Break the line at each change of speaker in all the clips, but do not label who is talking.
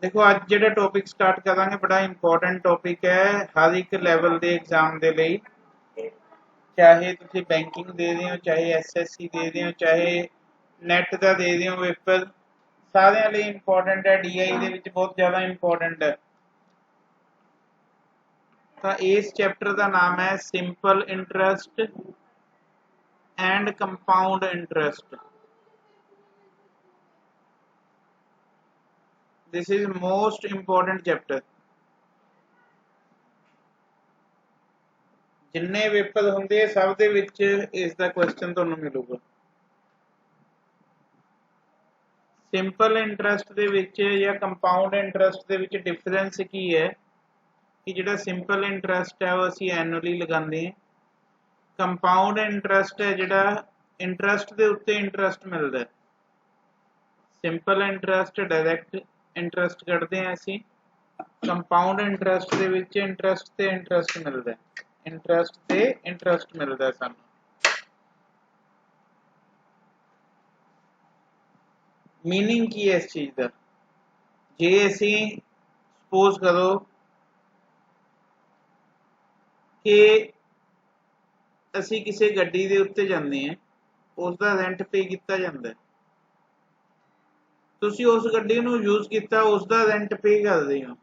देखो अज जो topic start करांगे बड़ा इंपॉर्टेंट टॉपिक है हर एक लैवल के एग्जाम के लिए, चाहे तुम बैंकिंग दे रहे हो, चाहे SSC दे रहे हो, चाहे नैट का दे रहे हो पेपर, सारे लिए इंपॉर्टेंट है। DI के बहुत ज़्यादा इंपॉर्टेंट है। तो इस चैप्टर का नाम है simple interest and compound interest. This is most important chapter. जिन्ने पेपर होंगे सब दे विच इसका क्वेश्चन तुहानूं मिलूगा। सिंपल इंटरस्ट दे विच या कंपाउंड इंटरस्ट दे विच डिफरेंस की है कि जिहड़ा सिंपल इंटरस्ट है वो असीं एनुअली लगांदे हैं। कंपाउंड इंटरस्ट है जिहड़ा इंटरस्ट दे उत्ते इंटरस्ट मिलदा है। सिंपल इंटरस्ट डायरैक्ट इंटरस्ट कढ़दे हैं असीं, कंपाउंड इंटरस्ट दे विच इंटरस्ट ते इंटरस्ट मिलदा है, इंटरस्ट ते इंटरस्ट मिलदा है सानूं। मीनिंग की है इस चीज़ का, जे असीं सपोज करो कि असीं किसी गड्डी दे उत्ते जांदे हैं, उसका रेंट पे किया जाता है, तुसीं उस गड्डी नूं यूज़ किया, उसका रेंट पे करदे हो,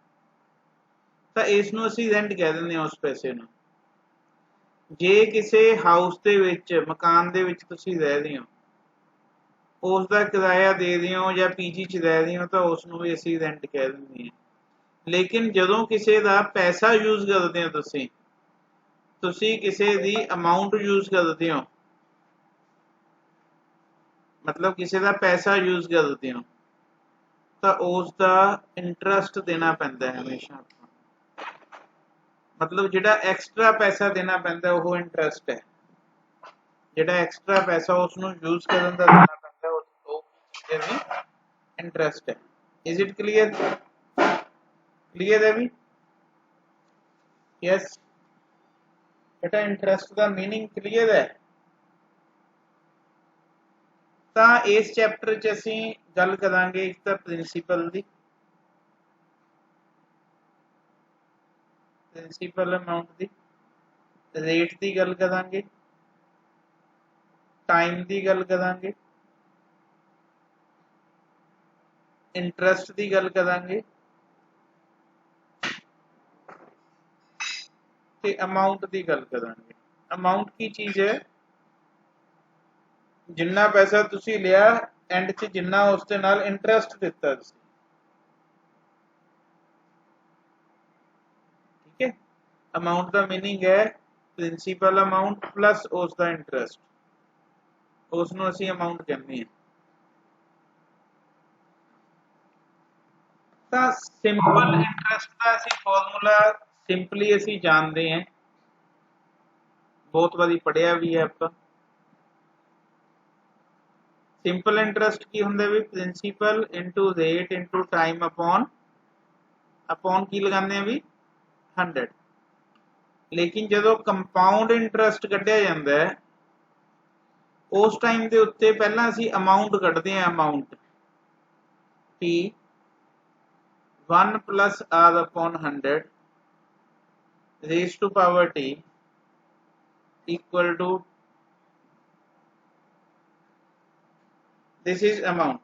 तो इसनूं असीं रेंट कह दिंदे हां उस पैसे नूं। जे किसी हाउस दे विच मकान दे विच तुसीं रह रहे हो, उसका किराया दे रहे हो या PG च रह रहे हो, तो उसनूं भी असीं रेंट कह दिंदे हां। लेकिन जदों किसी का पैसा यूज़ करते हो तुसीं किसी दी अमाउंट यूज़ करते हो, मतलब किसी का पैसा यूज़ करते हो, तो उसका इंटरस्ट देना पैंदा है हमेशा। मतलब जिहड़ा एक्सट्रा पैसा देना पैंदा है वो इंटरस्ट है, जिहड़ा एक्सट्रा पैसा उसनूं यूज़ करन दा देना पैंदा है वो चीज़ भी इंटरस्ट है। Is it clear? क्लीयर है भी? यस बेटा, इंटरस्ट का मीनिंग क्लीयर है। तो इस चैप्टर च असीं गल करांगे एक तो प्रिंसीपल दी, प्रिंसीपल अमाउंट दी, रेट की गल करांगे, टाइम की गल करांगे, इंटरस्ट की गल करांगे ते अमाउंट की गल करांगे। अमाउंट की चीज़ है? जिन्ना पैसा तुसीं लिया एंड च जिन्ना उस दे नाल इंटरस्ट दिता तुसीं, ठीक है। अमाउंट का मीनिंग है प्रिंसीपल अमाउंट प्लस उसका इंटरस्ट, उसनूं असीं अमाउंट कहंदे हां। तो सिंपल इंटरस्ट का असीं फॉर्मूला सिंपली असीं जानते हैं, बहुत बारी पढ़िया भी है आपां। सिंपल इंटरस्ट की हुंदा भी principal into rate into time upon की लगाने भी 100। लेकिन जदों कंपाउंड इंटरस्ट कढ़िया जांदा है उस टाइम के उत्ते पहला असीं अमाउंट कढ़दे हैं, amount P 1 plus R upon 100 raise to power T equal to this is amount.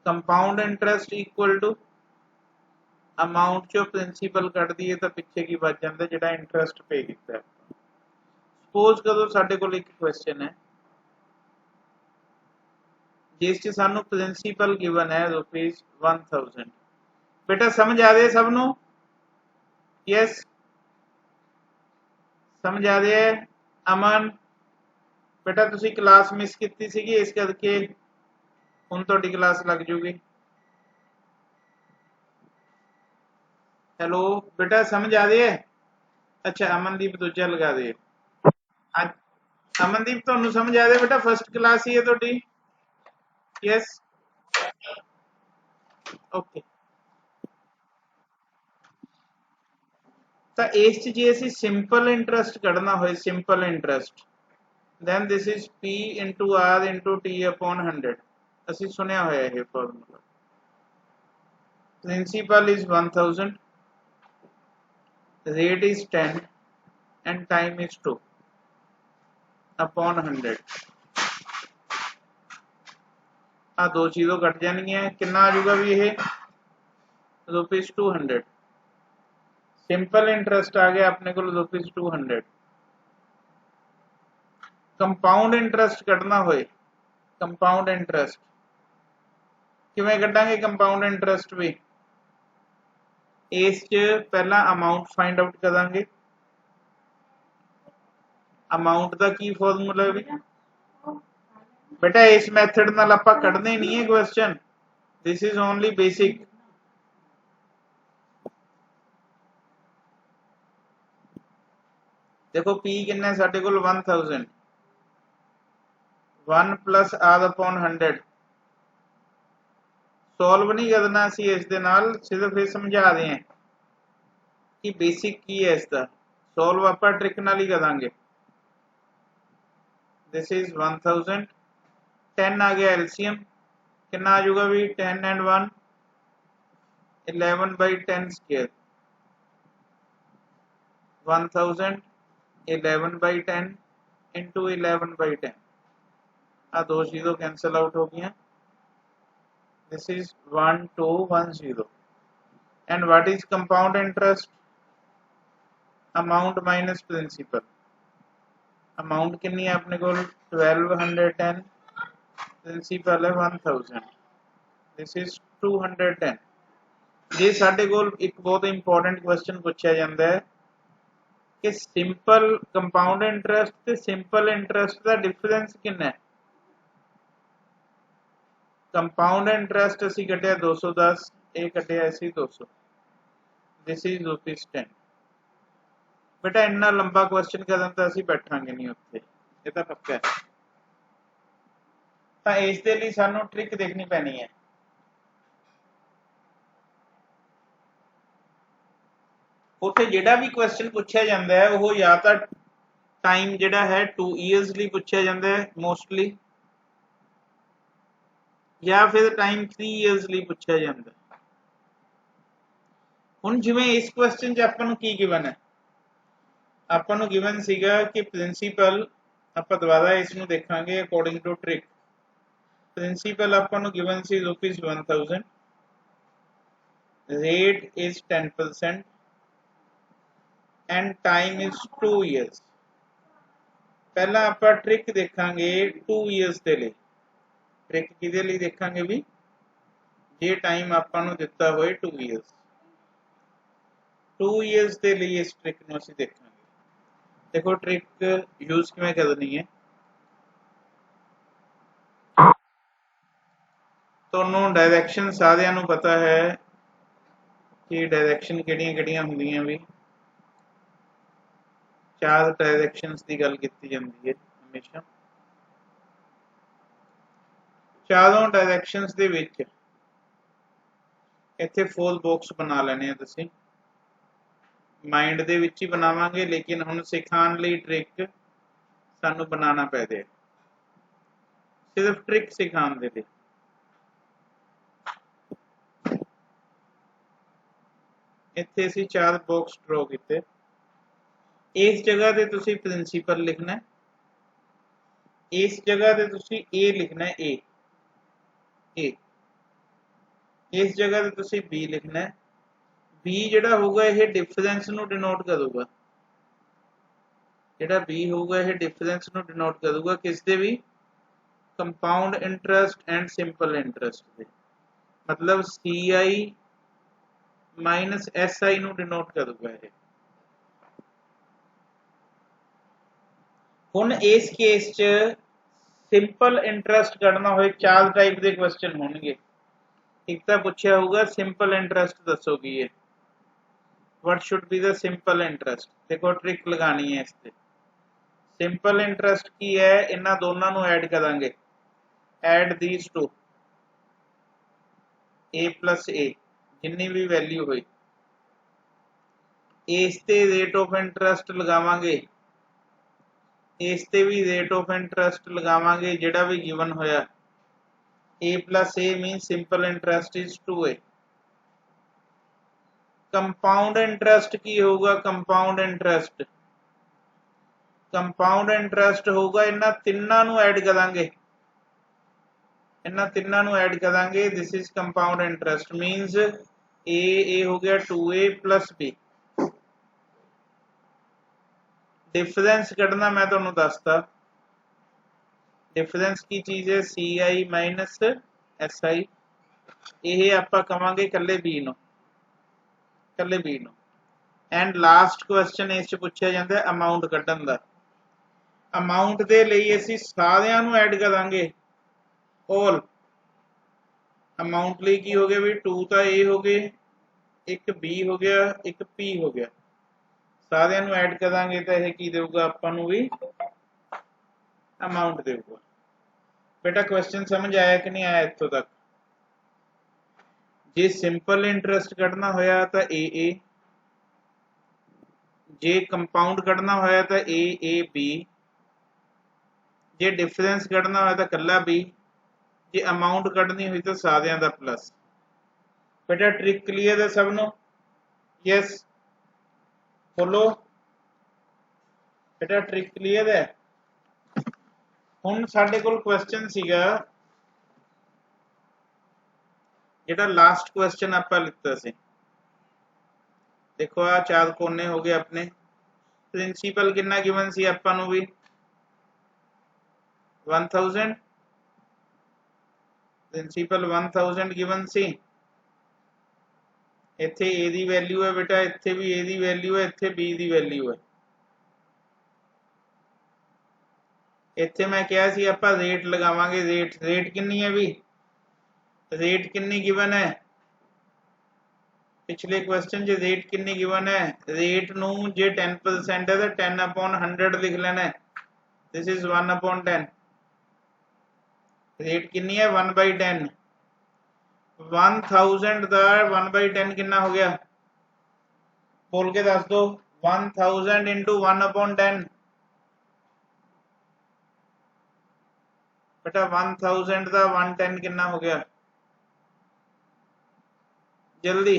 Compound interest equal to amount चो प्रिंसीपल कट दिए तो पिछे की बच जाता जिहड़ा इंटरस्ट पे किया। सपोज करो साडे कोल एक क्वेश्चन है जिस च सानू प्रिंसीपल गिवन है ₹1000। बेटा समझ आ रही है सबनों? यस समझ आ रही है? अमन बेटा तुसी क्लास मिस की सीगी इस करके हुण तुहाडी क्लास लग जूगी। हेलो बेटा समझ आ रही है? अच्छा अमनदीप दूजा लगा दे। अमनदीप तुहानू समझ आ रही है बेटा? फर्स्ट क्लास ही है तुहाडी? Yes okay. तो इस च जे असीं सिंपल इंटरस्ट कढ़ना होए, simple interest, then this is P into R into T upon 100। असीं सुनिया होया ये formula. principal is 1000, rate is 10 and time is 2 upon 100। ਆ ਦੋ ਚੀਜ਼ੋਂ ਕੱਟ ਜਾਣਗੀਆਂ, ਕਿੰਨਾ ਆ ਜਾਊਗਾ ਵੀ ਇਹ ₹200। ਸਿੰਪਲ ਇੰਟਰਸਟ ਆ ਗਿਆ ਆਪਣੇ ਕੋਲ ₹200। ਕੰਪਾਊਂਡ ਇੰਟਰਸਟ ਕੱਢਣਾ ਹੋਏ, ਕੰਪਾਊਂਡ ਇੰਟਰਸਟ ਕਿਵੇਂ ਕੱਢਾਂਗੇ? ਕੰਪਾਊਂਡ ਇੰਟਰਸਟ ਵੀ ਇਸ 'ਚ ਪਹਿਲਾਂ ਅਮਾਊਂਟ ਫਾਈਂਡ ਆਊਟ ਕਰਾਂਗੇ। ਅਮਾਊਂਟ ਦਾ ਕੀ ਫਾਰਮੂਲਾ ਵੀ ਬੇਟਾ ਇਸ ਮੈਥਡ ਨਾਲ ਆਪਾਂ ਕੱਢਦੇ ਨਹੀਂ ਹੈ question, this is only basic. देखो P किन्ना है साडे कोल 1000, 1 प्लस आध अपॉन 100। सॉल्व नहीं करना सी इस दे नाल, सिर्फ ये समझा रहे हैं कि बेसिक की है इसका। सॉल्व आप ट्रिक नाल ही करांगे। दिस इज 1000, 10 आ गया एलसीएम, कितना आ जाऊगा भी 10 एंड 1 11/10 स्क्वायर। 1000 11/10 इंटू 11/10, आ दो जीरो कैंसल आउट हो गया। This is 1210। And what is compound interest? Amount minus principal. Amount कितनी है अपने को 1210, प्रिंसिपल है 1000, दिस इज 210। जे साडे कोल एक बहुत इंपॉर्टेंट क्वेश्चन पूछा जाता है कि सिंपल कंपाउंड इंटरेस्ट ते सिंपल इंटरेस्ट का डिफरेंस कितना है। कंपाउंड इंटरेस्ट असी कटिया 210, ये कटिया असी 200, दिस इज ₹10। बेटा इन्ना लंबा क्वेश्चन करन तां असी बैठांगे नहीं उत्थे, ये तां पक्का है। तां इस दे लई सानू ट्रिक देखनी पैनी है। उत्थे जिहड़ा भी क्वेश्चन पूछा जाता है वो या तो टाइम जिहड़ा है 2 ईयर्स ਲਈ पूछा जाता है मोस्टली, या फिर टाइम 3 ईयर्स ਲਈ पूछा जाता है। हुण जिवें इस क्वेश्चन 'च आपां नूं की गिवन है, आपां नूं गिवन सीगा कि प्रिंसीपल, आपां दोबारा इस नूं देखांगे अकॉर्डिंग टू ट्रिक। प्रिंसीपल आपां नूं गिवन सी ₹1000, rate is 10% and time is 2 years. पहला आप ट्रिक देखांगे 2 ईयर्स के लिए। ट्रिक किहदे लई देखांगे भी जे टाइम आपां नूं दिता होए 2 ईयर्स। 2 ईयर्स के लिए इस ट्रिक नूं असीं देखांगे। देखो ट्रिक यूज किवें करनी है। तुहानूं डायरैक्शन सारिआं नूं पता है कि डायरैक्शन किहड़ियां-किहड़ियां हुंदियां भी। 4 डायरैक्शनस की गल की जाती है हमेशा। चारों डायरैक्शनस दे विच इत्थे 4 बॉक्स बना लेने हैं तुसीं। माइंड दे विच ही बनावांगे, लेकिन हुण सिखाण लई ट्रिक सानूं बनाना पै दे, सिर्फ ट्रिक सिखाण दे लई। इत्थे असीं 4 बॉक्स ड्रॉ कीते। इस जगह ते तुसीं प्रिंसीपल लिखना है, इस जगह ते तुसीं ए लिखना है, ए। इस जगह ते तुसीं बी लिखना है। बी जिहड़ा होगा यह डिफरेंस नूं डिनोट करूगा। जिहड़ा बी होगा यह डिफरेंस नूं डिनोट करूगा किस दे भी? Compound interest and simple interest दे। मतलब CI माइनस SI नूं डिनोट करूगा यह। हुण इस केस च सिंपल इंटरस्ट कढना होए 4 टाइप के क्वेश्चन होणगे। एक तो पूछा होगा सिंपल इंटरस्ट दसो की है, what should be the simple interest. देखो ट्रिक लगानी है इस ते। सिंपल इंटरस्ट की है, इन्हां दोनों नूं ऐड करांगे। Add these two A plus A जिन्नी भी वैल्यू हुई, इस ते रेट ऑफ इंटरस्ट लगावांगे, इस ते भी रेट ऑफ इंटरस्ट लगावांगे जिहड़ा भी गिवन होया। A plus A mean simple interest is 2A। Compound interest की होगा कंपाउंड इंटरेस्ट होगा इन्हां तिन्नां नूं ऐड करांगे this is compound interest minus a हो गया 2a प्लस बी डिफरेंस कढ़ना मैं तुहानूं दसता डिफरेंस की चीज़ है सी आई माइनस एस आई ये आपां कवांगे कल्ले बी नूं एंड लास्ट क्वेश्चन इस पूछा जाता है अमाउंट कढ़न दा अमाउंट दे लई असीं सारिआं नूं ऐड करांगे ऑल अमाउंट लई की हो गया भी 2 तां ए हो गए एक बी हो गया एक पी हो गया सारिआं नूं ऐड करांगे तां इह की देऊगा आपां नूं भी अमाउंट देऊगा बेटा क्वेश्चन समझ आया कि नहीं आया इत्थों तक जे सिंपल इंटरेस्ट कढ़ना होया तां ए जे कंपाउंड कढ़ना होया तां ए बी जे डिफरेंस कढ़ना होया तां कल्ला बी जे अमाउंट कढ़नी हुई तो सारिआं दा प्लस बेटा ट्रिक क्लीयर है सब नूं यस बोलो बेटा ट्रिक क्लीयर है हुण साडे कोल क्वेश्चन सीगा जिहड़ा लास्ट क्वेश्चन आपां लिता सी देखो आ 4 कोने हो गए अपने प्रिंसीपल कितना गिवन सी आपां नूं भी 1000 प्रिंसीपल 1000 गिवन सी इत्थे ए दी वैल्यू है बेटा इत्थे भी ए दी वैल्यू है इत्थे बी दी वैल्यू है इत्थे मैं कहा सी आपां रेट लगावांगे रेट कितनी है भी रेट कितनी गिवन है पिछले क्वेश्चन च रेट कितनी गिवन है रेट नूं जे 10% है तो 10/100 लिख लेना है दिस इज 1/10 रेट कितनी है 1/10 1000 का 1/10 कितना हो गया बोल के दस दो 1000 इंटू 1/10 बेटा 1000 का 110 कितना हो गया जल्दी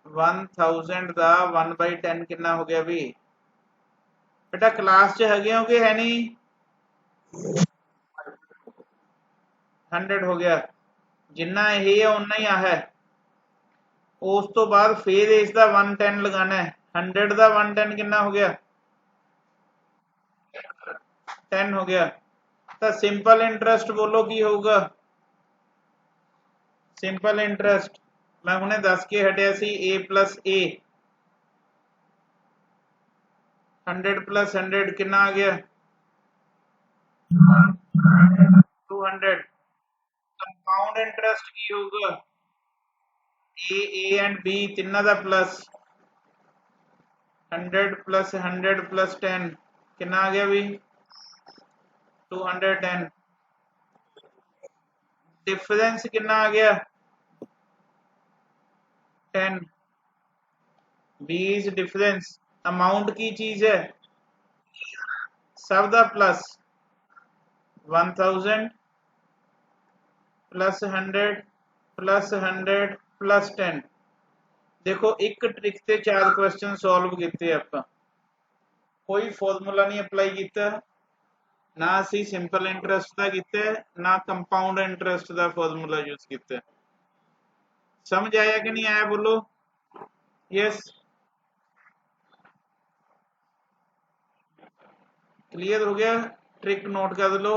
1000 का 1/10 कितना हो गया भी बेटा क्लास च हैगे हो कि है नहीं 100 हो गया जिन्ना यही है उन्ना ही आ है उस तो बाद फिर इसका 110 लगाना है 100 का 110 कितना हो गया 10 हो गया तो सिंपल इंटरेस्ट बोलो की होगा सिंपल इंटरेस्ट मैं हुणे दस के हटिया सी ए प्लस ए 100 प्लस 100 कितना आ गया 200 कंपाउंड इंटरेस्ट की होगा ए एंड बी तिना का प्लस 100 प्लस 100 प्लस 10 कितना आ गया भी 210 डिफरेंस कितना आ गया 10 बी इज डिफरेंस अमाउंट की चीज है सब दा प्लस 1000 प्लस 100 प्लस 100 प्लस 10 देखो एक ट्रिक से 4 क्वेश्चन सॉल्व किए आप कोई फॉर्मूला नहीं अप्लाई किया ना असी सिंपल इंटरेस्ट का किया ना कंपाउंड इंटरेस्ट का फॉर्मूला यूज किया समझ आया कि नहीं आया बोलो यस क्लियर हो गया ट्रिक नोट कर लो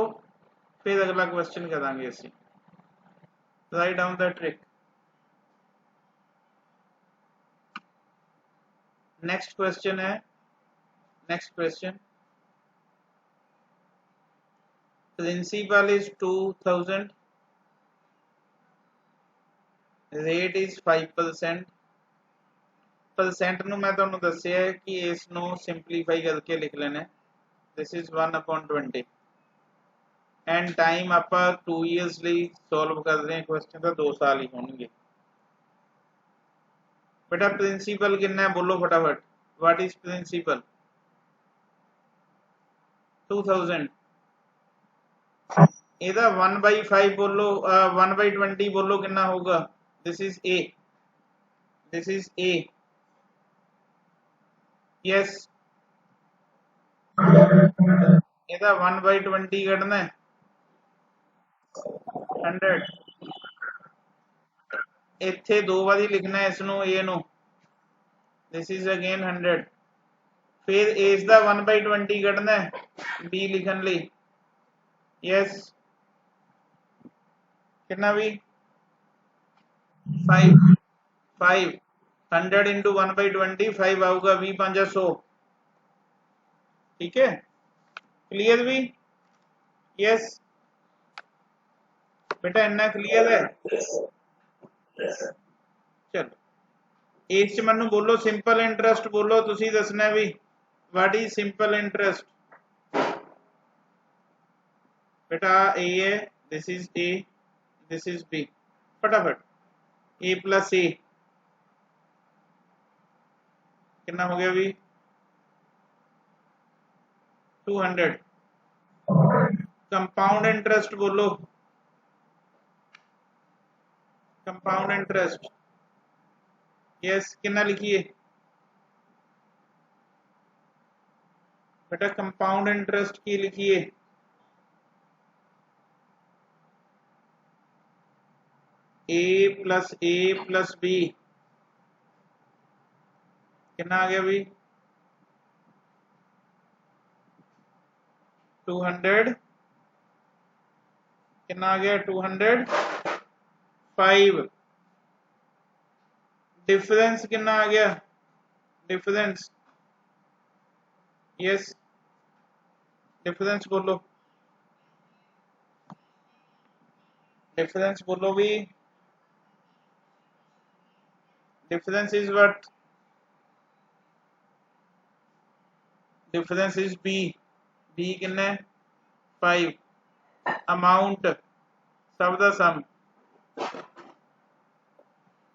फिर अगला क्वेश्चन करांगे असी write down the trick next question है next question principal is 2000 rate is 5% percent नूं मैं तुहानूं दस्सिआ है कि इस नूं सिंपलीफाई करके लिख लेना दिस इज 1/20 एंड टाइम आपां 2 ईयर्स ਲਈ सॉल्व कर रहे हैं क्वेश्चन तो 2 साल ही होंगे बेटा प्रिंसिपल कितना है बोलो फटाफट व्हाट इज प्रिंसिपल 2000 ਇਹਦਾ 1/5 बोलो 1/20 बोलो कितना होगा this is A this is A, yes ਇਹਦਾ 1/20 ਕੱਢਣਾ ਹੈ 100, ਇੱਥੇ ਦੋ ਵਾਰੀ ਲਿਖਣਾ ਹੈ ਇਸ ਨੂੰ a ਨੂੰ, this is again 100, फिर ਇਸ ਦਾ 1/20 ਕੱਢਣਾ ਹੈ b ਲਿਖਣ ਲਈ, यस कितना भी 5 5 100 इंटू 1/20 5 आऊगा 20 5 100, ठीक है क्लियर भी, यस बेटा इन्ना क्लियर है, चलो इस च मैनू बोलो सिंपल इंटरस्ट बोलो, तुसी दसना भी व्हाट इज सिंपल इंटरस्ट, बेटा ए है, this is A, this is B, फटाफट ए प्लस ए कितना हो गया भी 200, कंपाउंड इंटरेस्ट बोलो, कंपाउंड इंटरेस्ट, यस कितना लिखिए बेटा, कंपाउंड इंटरेस्ट की लिखिए ए प्लस बी कितना आ गया भी 200, कितना आ गया 205, डिफरेंस कितना आ गया, डिफरेंस, यस डिफरेंस बोलो, डिफरेंस बोलो भी, difference is what, difference is B, B किन्ने 5, अमाउंट सब दा सम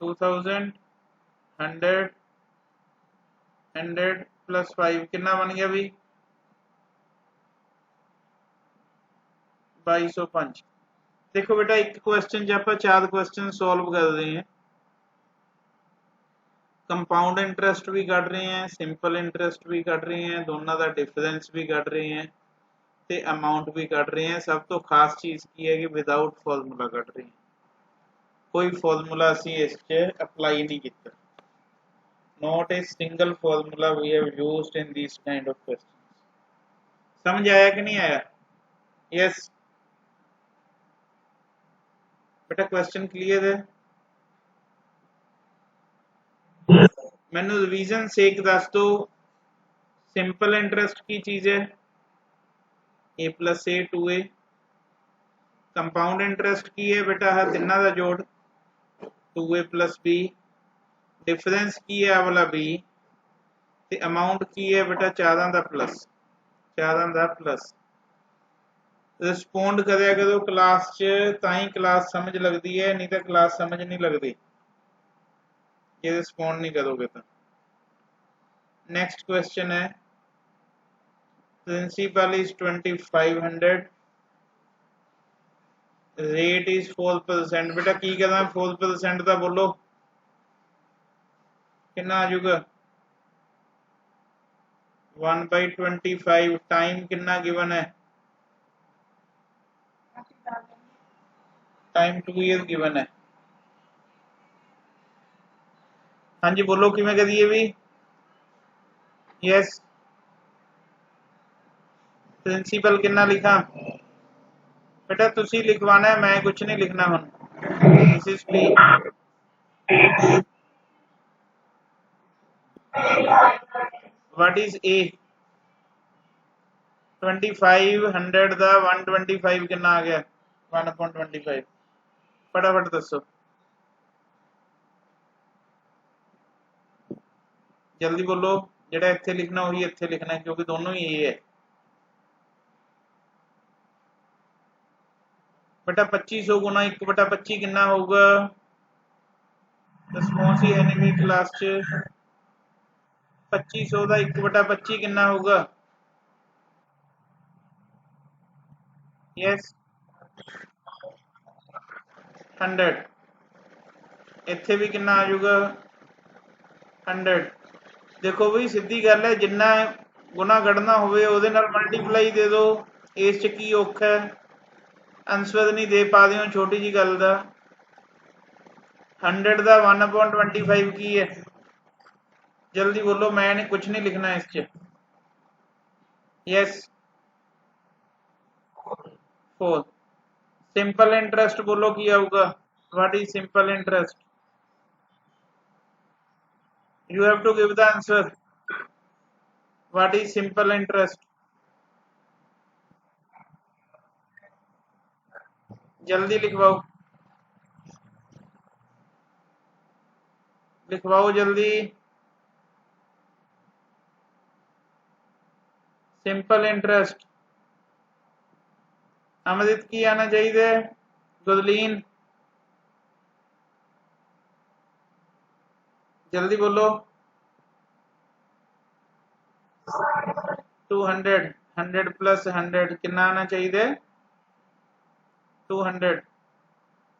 2000 100 100 प्लस 5 कितना बन गया भी 2205। देखो बेटा एक क्वेश्चन च आप 4 क्वेश्चन सॉल्व कर रहे हैं, कंपाउंड इंटरेस्ट भी कढ़ रहे हैं, सिंपल इंटरेस्ट भी कढ़ रहे हैं, दोनों का डिफरेंस भी कढ़ रहे हैं, ते अमाउंट भी कढ़ रहे हैं। सब तो खास चीज़ की है कि विदाउट फॉर्मूला कढ़ रहे हैं, कोई फॉर्मूला असी इस अप्लाई नहीं किया, not a single formula we have used in this kind of question. समझ आया कि नहीं आया, यस बेटा क्वेश्चन क्लियर है, मैनू रिवीजन सेक दस दो, सिंपल इंटरेस्ट की चीज़ है ए प्लस ए 2a, कंपाउंड इंटरेस्ट की है बेटा है तिना का जोड़ 2a प्लस बी, डिफरेंस की है वाला बी, ते अमाउंट की है बेटा 4 का प्लस, 4 का प्लस। रिस्पोंड करिया करो क्लास च, ताई क्लास समझ लगती है, नहीं तो क्लास समझ नहीं लगती ये रिस्पोंड नहीं करोगे तो। नेक्स्ट क्वेश्चन है प्रिंसिपल इज 2500, रेट इज 4%, बेटा की करना 4% का बोलो कितना आ जाऊगा 1/25, टाइम कितना गिवन है, टाइम 2 ईयर गिवन है। हाँ जी बोलो किमें करिए भी, यस प्रिंसिपल कितना लिखा बेटा, तुसी लिखवाना है, मैं कुछ नहीं लिखना हुन, this is P, what is a 2500 का 125 कितना आ गया 1/25, फटाफट दसो जल्दी बोलो, जेड़ा इत्थे लिखना वही इत्थे लिखना है क्योंकि दोनों ही ए है बेटा। 2500 गुना 1/25 कितना होगा, रिस्पॉन्स ही है नहीं मेरी क्लास च, 2500 का 1/25 कितना होगा, यस 100, इत्थे भी कितना आ जाऊगा 100। देखो बई सीधी गल है, जिन्ना गुना कढ़ना होवे ਉਹਦੇ ਨਾਲ ਮਲਟੀਪਲਾਈ ਦੇ ਦਿਓ। ਇਸ 'ਚ ਕੀ ਔਖਾ ਹੈ? ਆਨਸਰ नहीं दे पा ਦਿਓ छोटी जी गल ਦਾ। 100 ਦਾ 1/25 की है? जल्दी बोलो, मैं कुछ नहीं लिखना इस च। यस 4। सिंपल इंटरेस्ट बोलो की आऊगा? What is simple interest? You have to give the answer. What is simple interest? जल्दी लिखवाओ, लिखवाओ जल्दी। सिंपल इंटरेस्ट अमृत की आना चाहिए। गुदलीन जल्दी बोलो। 200। 100 प्लस 100 कितना आना चाहिए? 200।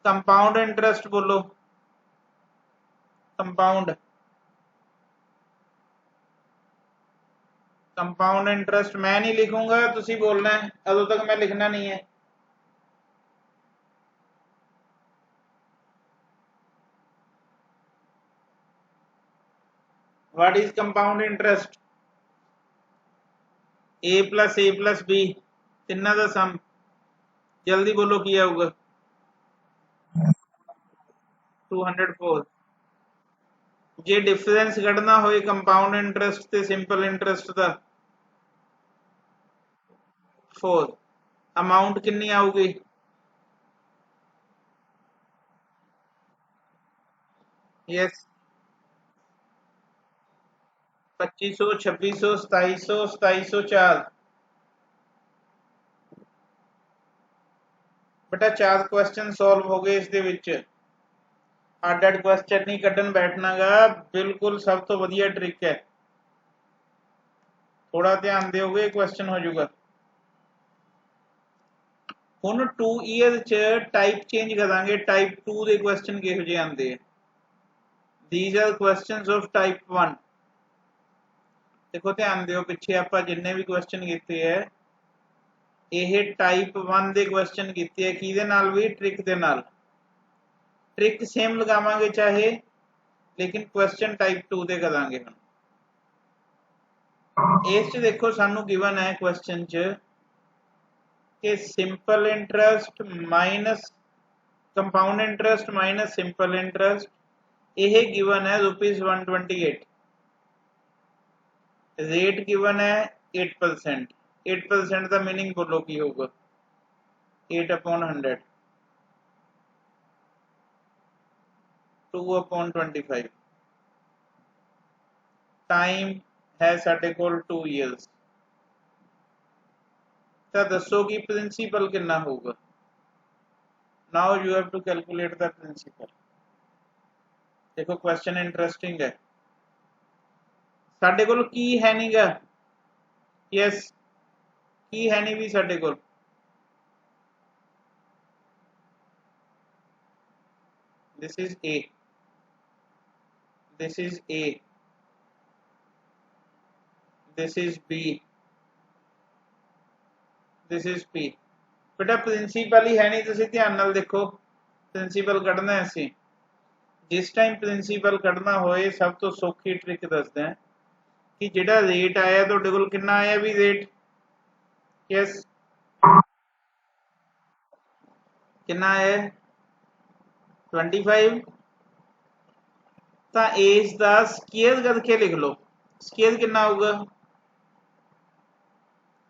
कंपाउंड इंटरेस्ट बोलो। कंपाउंड कंपाउंड इंटरेस्ट मैं नहीं लिखूंगा, तुसी बोलना है। अदों तक मैं लिखना नहीं है। What is compound interest? A plus B तिना का सम। जल्दी बोलो की आऊगा? 204। जे डिफरेंस कढ़ना हो कंपाउंड इंटरेस्ट ते सिंपल इंटरेस्ट का 4। अमाउंट कितनी आऊगी? यस 2500 2600 2700 2704। बेटा 4 क्वेश्चन सॉल्व हो गए इसके विच। अड अड क्वेश्चन नहीं कढ़न बैठना गा, बिल्कुल सब तो वधिया ट्रिक है। थोड़ा ध्यान दोगे क्वेश्चन हो जाऊगा। हुण 2 ईयर च टाइप चेंज करांगे। टाइप 2 के क्वेश्चन किहो जे आंदे हैं? These are questions of type 1। देखो ध्यान दिओ, पिछे आपां जिन्ने भी क्वेश्चन कीते है ਇਹ टाइप 1 ਦੇ क्वेश्चन ਕੀਤੇ ਹੈ। ਕਿਹਦੇ ਨਾਲ ਵੀ? ट्रिक ਦੇ ਨਾਲ। ट्रिक सेम लगावांगे चाहे, लेकिन क्वेश्चन टाइप 2 ਦੇ ਕਰਾਂਗੇ। ਹੁਣ ਇਸ ਚ देखो सानू गिवन है क्वेश्चन च कि simple interest minus compound interest minus simple interest, यह गिवन है ₹128। रेट गिवन है 8%। 8% का मीनिंग बोलो की होगा? 8/100 2/25। टाइम है साडे कोल 2 ईयर्स। तो दसो कि प्रिंसीपल कितना होगा? Now you have to calculate the principal. देखो क्वेश्चन इंटरेस्टिंग है। साडे कोल की है नहीं गा? यस की है नहीं भी साडे कोल? This is A, this is A, this is B, this is P. बेटा प्रिंसीपल ही है नहीं। तुसीं ध्यान नाल देखो, प्रिंसीपल कढ़ना है असीं। जिस टाइम प्रिंसीपल कढ़ना होए सब तो सौखी ट्रिक दसदा है कि जिहड़ा रेट आया तुहाडे कोल कितना आया भी रेट? यस कितना आया? 25। तो इस दा स्केयर करके लिख लो। स्केयर कितना आऊगा?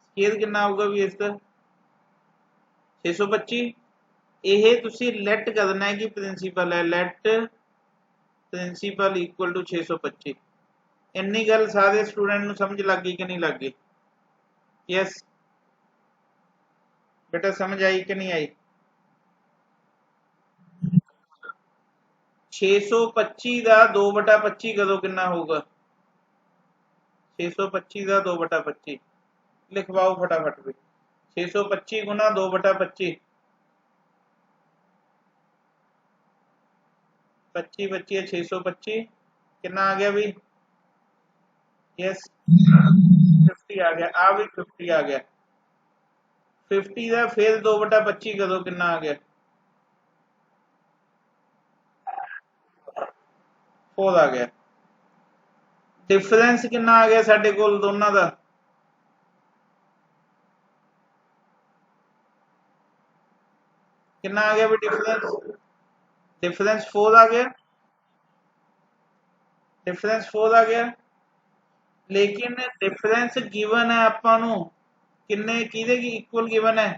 स्केयर कितना आऊगा भी इसका? 625। यह तुसी लेट करना है कि प्रिंसीपल है। Let principal equal to 625। इन्नी गल सारे स्टूडेंट नूं समझ लग गई कि नहीं लग गई? यस बेटा समझ आई कि नहीं आई? 625 का 2/25 कदों कितना होगा? 625 का 2/25 लिखवाओ फटाफट भी। 625 गुना 2/25 25 25 है 625। कितना आ गया भी? यस 50 आ गया। आ भी 50 आ गया। 50 का फिर 2/25 कर दो, कितना आ गया? 4 आ गया। डिफरेंस कितना आ गया साडे कोल दोनों का? कितना आ गया भी डिफरेंस? डिफरेंस 4 आ गया। डिफरेंस 4 आ गया। लेकिन डिफरेंस गिवन है ਆਪਾਂ ਨੂੰ ਕਿੰਨੇ ਕਿਹਦੇ ਕੀ ਇਕੁਅਲ गिवन है?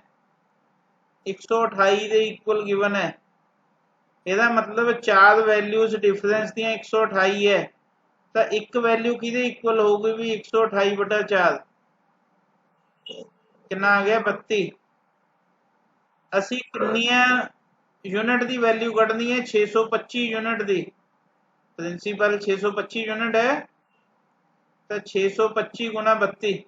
128 ਦੇ ਇਕੁਅਲ गिवन है। ਇਹਦਾ ਮਤਲਬ ਚਾਰ ਵੈਲਿਊਜ਼ ਡਿਫरेंस ਦੀਆਂ 128 ਹੈ, ਤਾਂ ਇੱਕ ਵੈਲਿਊ ਕਿਹਦੇ ਇਕੁਅਲ ਹੋਊਗੀ ਵੀ 128/4? ਕਿੰਨਾ ਆ ਗਿਆ? 32। ਅਸੀਂ ਕਿੰਨੀਆਂ यूनिट की वैल्यू कढ़नी है? 625 यूनिट की। प्रिंसीपल 625 यूनिट है, तो 625 गुना 32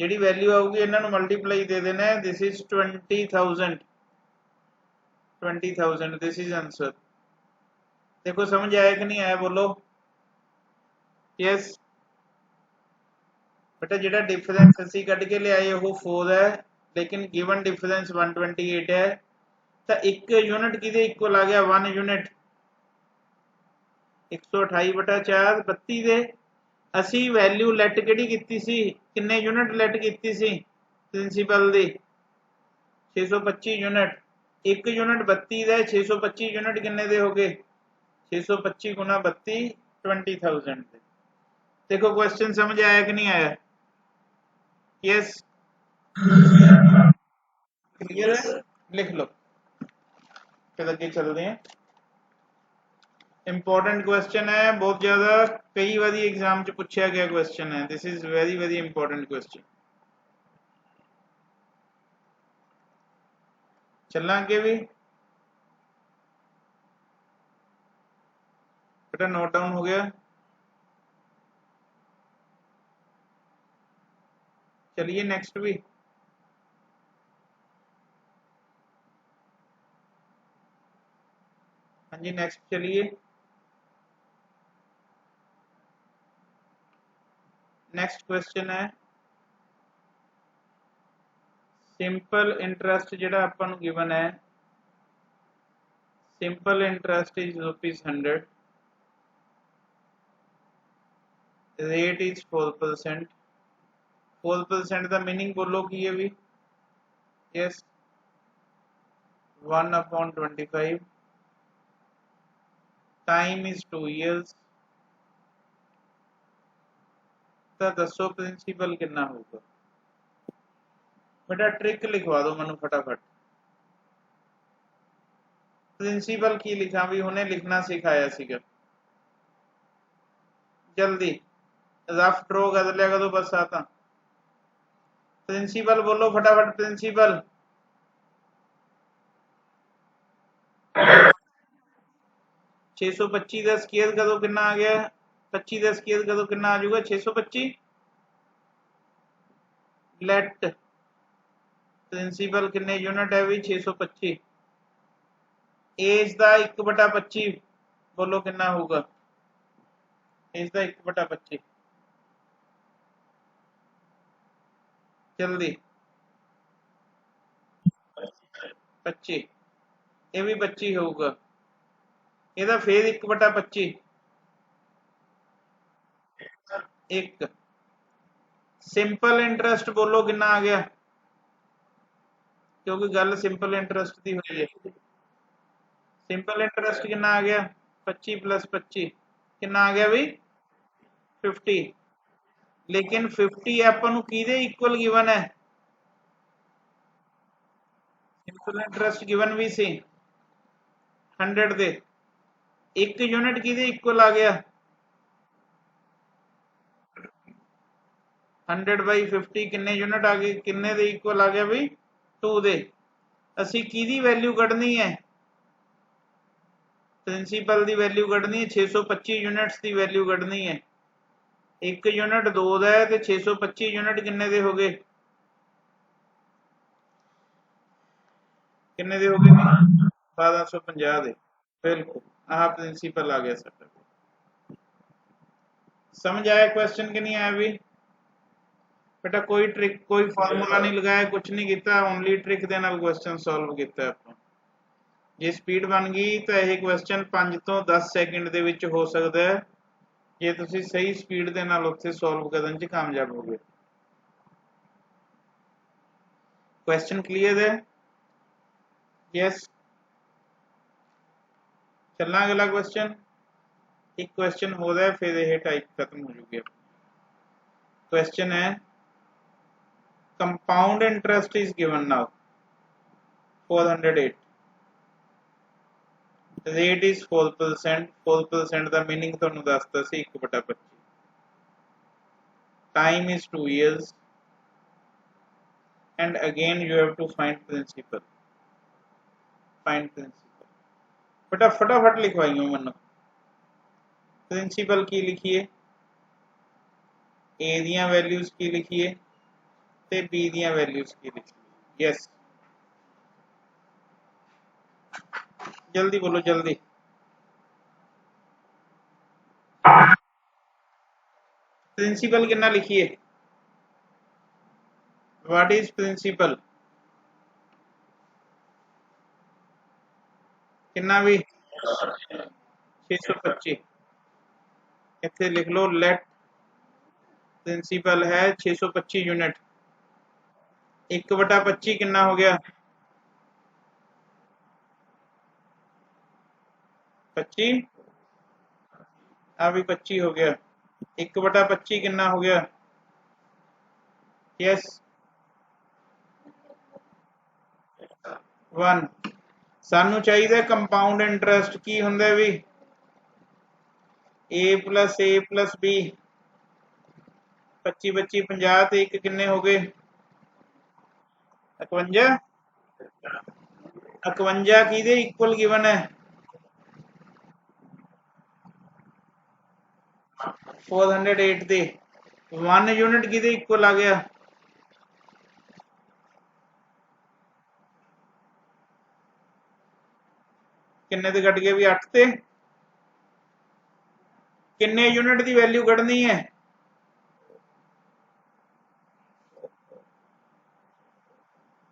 जी वैल्यू आऊगी, इन्हों मल्टीप्लाई दे देना है। This is 20,000। 20,000 this is answer. देखो समझ आया कि नहीं आया? बोलो यस। बेटा जो डिफरेंस असी कढ़ के लियाए वो 4 है, लेकिन गिवन डिफरेंस 128 है, तो एक यूनिट कि इक्वल आ गया? 1 यूनिट। 128/4 32 दे असी वैल्यू लैट किहड़ी कीती सी? किन्ने यूनिट लैट कीती सी प्रिंसीपल दी? 625 यूनिट। एक यूनिट 32 दे, 625 यूनिट किन्ने दे हो गए? 625 गुना 32 20,000 दे। देखो क्वेश्चन समझ आया कि नहीं आया? यस क्लियर है? लिख लो, फिर आगे चलते हैं। इंपॉर्टेंट क्वेश्चन है बहुत ज्यादा, कई बार एग्जाम च पूछा गया क्वेश्चन है। This is very very important question. चलना आगे भी? बेटा नोट डाउन हो गया? चलिए नेक्स्ट भी। हाँ जी नेक्स्ट चलिए। नेक्स्ट क्वेश्चन है सिंपल इंटरेस्ट जिहड़ा आपां नूं गिवन है। Simple interest is ₹100, rate is 4%। 4% का मीनिंग बोलो की है भी? यस 1/25। Time is 2 years। तो दसो प्रिंसीपल कितना होगा? बेटा ट्रिक लिखवा दो मैं फटाफट। प्रिंसीपल की लिखा भी उन्हें लिखना सिखाया सीगा। जल्दी रफ ड्रॉ कर लिया करो बस आता। प्रिंसीपल बोलो फटाफट प्रिंसीपल। 625 का स्केयर करो कितना आ गया? 25 का स्केयर करो कितना आ जाऊगा? 625। लेट प्रिंसीपल किन्ने यूनिट है भी? 625। एज का 1/25 बोलो कितना होगा? एज का 1/25 जल्दी। 25 ये भी 25 होगा। ਇਹਦਾ फिर 1/25 एक। सिंपल इंटरेस्ट बोलो कितना आ गया? क्योंकि गल सिंपल इंटरेस्ट की हुई है। सिंपल इंटरेस्ट कितना आ गया? 25 + 25 कितना आ गया भी? 50। लेकिन 50 अपन किहदे इक्वल गिवन है? सिंपल इंटरेस्ट गिवन भी सी 100 दे। एक यूनिट किहदे इक्वल आ गया? 100/50 किन्ने यूनिट आ गए? किन्ने दे इक्वल आ गया भी? 2 दे। असी किहदी वैल्यू कढ़नी है? प्रिंसीपल की वैल्यू कढ़नी है। 625 यूनिट्स की वैल्यू कढ़नी है। एक यूनिट 2 का है तो 625 यूनिट किन्ने दे हो गए? किन्ने दे हो गए? 1250 दे। बिल्कुल आह प्रिंसीपल आ गया साडा। समझ आया क्वेश्चन कि नहीं आया भी बेटा? कोई ट्रिक कोई फार्मूला नहीं लगाया, कुछ नहीं किया, ओनली ट्रिक दे नाल क्वेश्चन सॉल्व किया ਆਪਾਂ। ਜੇ ਸਪੀਡ ਬਣ ਗਈ ਤਾਂ ਇਹ ਕੁਐਸਚਨ 5 ਤੋਂ 10 ਸੈਕਿੰਡ ਦੇ ਵਿੱਚ ਹੋ ਸਕਦਾ ਹੈ ਜੇ ਤੁਸੀਂ ਸਹੀ ਸਪੀਡ ਦੇ ਨਾਲ ਉੱਥੇ ਸੋਲਵ ਕਰਨ 'ਚ ਕਾਮਯਾਬ ਹੋਗੇ। क्वेश्चन क्लियर है? यस। चलना अगला क्वेश्चन। एक क्वेश्चन हो रहा है फिर यह टाइप खत्म हो चुकी है। क्वेश्चन है compound interest is given now 408, rate is 4%। 4% का मीनिंग तुहानू दसता सी 1/25। Time is 2 years and again you have to find principal। find principal बेटा फटाफट लिखवाइयो मनु। प्रिंसीपल की लिखिए, ए दियां वैल्यूज की लिखिए ते बी दियां वैल्यूज की लिखिए। यस जल्दी बोलो जल्दी। प्रिंसिपल कितना लिखिए? What is principal? कितना भी 625 इतने लिख लो। लेट प्रिंसिपल है 625 यूनिट। 1/25 कितना हो गया? 25। अभी 25 हो गया। 1/25 कितना हो गया? यस 1। सानू चाहिए कंपाउंड इंटरेस्ट की हुंदा भी ए प्लस बी। 25 25 50 ते 1 किन्ने हो गए? 51। 51 किहदे इक्वल गिवन है? 408 दे। 1 यूनिट किहदे इक्वल आ गया? किन्ने ते कट गए भी 8 ते। किन्ने यूनिट की वैल्यू कढ़नी है?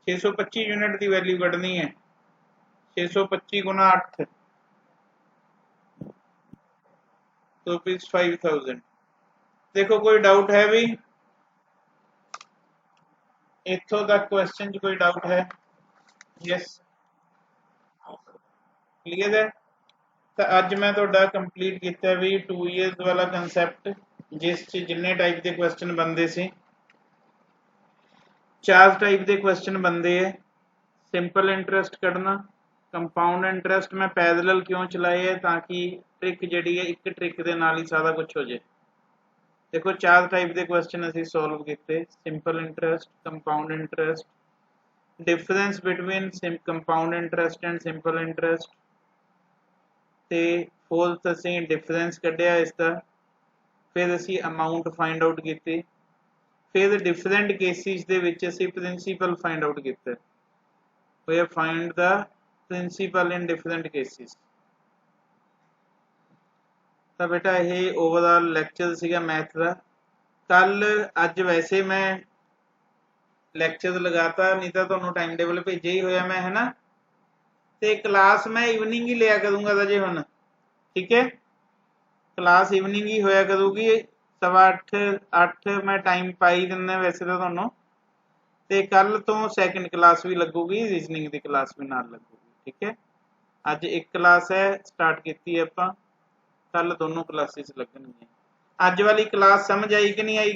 625 यूनिट की वैल्यू कढ़नी है। 625 गुना 8 तो रुपीज 5000। देखो कोई डाउट है भी इत्थों तक क्वेश्चन च कोई डाउट है? यस क्लियर है। तो अज मैं तुहाडा कंप्लीट किया भी 2 years वाला कंसैप्ट जिस जिन्ने टाइप के क्वेश्चन बनते सी। 4 टाइप के क्वेश्चन बनते हैं। सिंपल इंटरेस्ट कढ़ना, कंपाउंड इंटरेस्ट मैं पैरेलल क्यों चलाए है ताकि ट्रिक जिहड़ी है एक ट्रिक के नाल ही सारा कुछ हो जाए। देखो 4 टाइप के क्वेश्चन असीं सॉल्व किए। Simple interest, compound interest, difference between compound interest and simple interest ते फोर्थ असीं डिफरेंस कढ़िया इसका। फिर असीं अमाउंट फाइंड आउट की। फिर डिफरेंट केसिस दे विच असीं प्रिंसीपल फाइंड आउट किया। We have find the principal in different cases. तो बेटा ये ओवरऑल लैक्चर सीगा मैथ का। कल अज वैसे मैं लैक्चर लगाता नहीं तो तुहानू टाइम टेबल भेजे ही होया मैं, है ना। तो क्लास मैं इवनिंग ही लिया करूँगा तजे हुण, ठीक है। क्लास इवनिंग ही होया करूँगी 8:15 मैं टाइम पाई दिना वैसे तो तुहानू। तो कल तो सैकेंड क्लास भी लगूगी, रीजनिंग की क्लास भी नाल लगूगी, ठीक है। अज एक क्लास है स्टार्ट की आपां, कल दोनों क्लासेस लगणगीआं। अज वाली क्लास समझ आई कि नहीं आई?